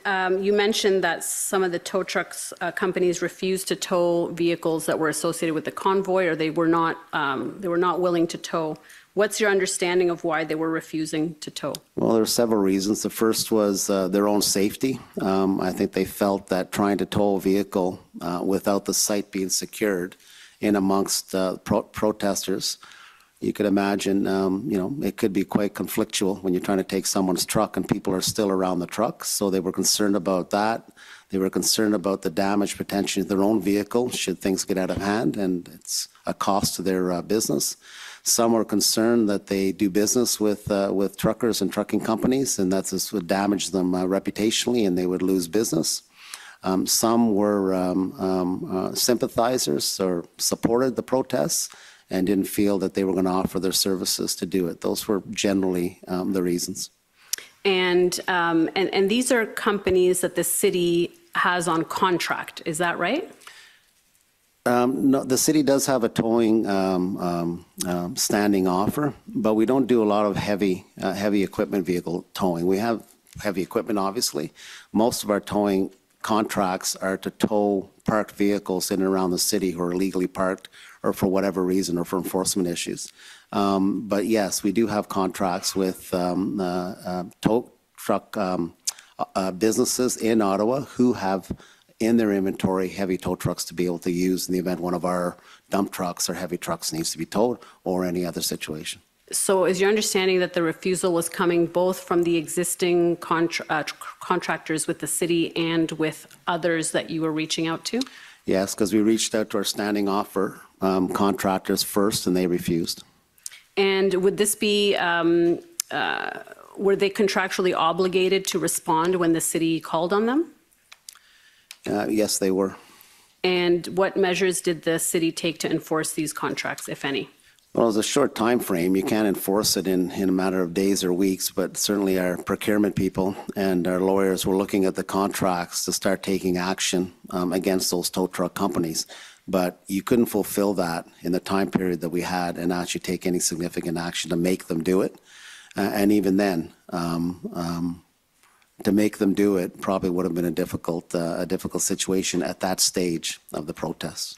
And you mentioned that some of the tow trucks companies refused to tow vehicles that were associated with the convoy, or they were not willing to tow. What's your understanding of why they were refusing to tow? Well, there are several reasons. The first was their own safety. I think they felt that trying to tow a vehicle without the site being secured in amongst protesters, you could imagine, it could be quite conflictual when you're trying to take someone's truck and people are still around the truck. So they were concerned about that. They were concerned about the damage potentially to their own vehicle should things get out of hand, and it's a cost to their business. Some were concerned that they do business with truckers and trucking companies, and that this would damage them reputationally and they would lose business. Some were sympathizers or supported the protests and didn't feel that they were going to offer their services to do it. Those were generally the reasons. And these are companies that the city has on contract, is that right? No, the city does have a towing standing offer, but we don't do a lot of heavy equipment vehicle towing. We have heavy equipment, obviously. Most of our towing contracts are to tow parked vehicles in and around the city who are illegally parked or for whatever reason or for enforcement issues. But yes, we do have contracts with tow truck businesses in Ottawa who have in their inventory heavy tow trucks to be able to use in the event one of our dump trucks or heavy trucks needs to be towed or any other situation. So is your understanding that the refusal was coming both from the existing contractors with the city and with others that you were reaching out to? Yes, because we reached out to our standing offer contractors first and they refused. And would this be, were they contractually obligated to respond when the city called on them? Yes, they were. And what measures did the city take to enforce these contracts, if any? Well, it's a short time frame. You can't enforce it in a matter of days or weeks, but certainly our procurement people and our lawyers were looking at the contracts to start taking action against those tow truck companies. But you couldn't fulfill that in the time period that we had and actually take any significant action to make them do it. And even then, to make them do it probably would have been a difficult situation at that stage of the protests.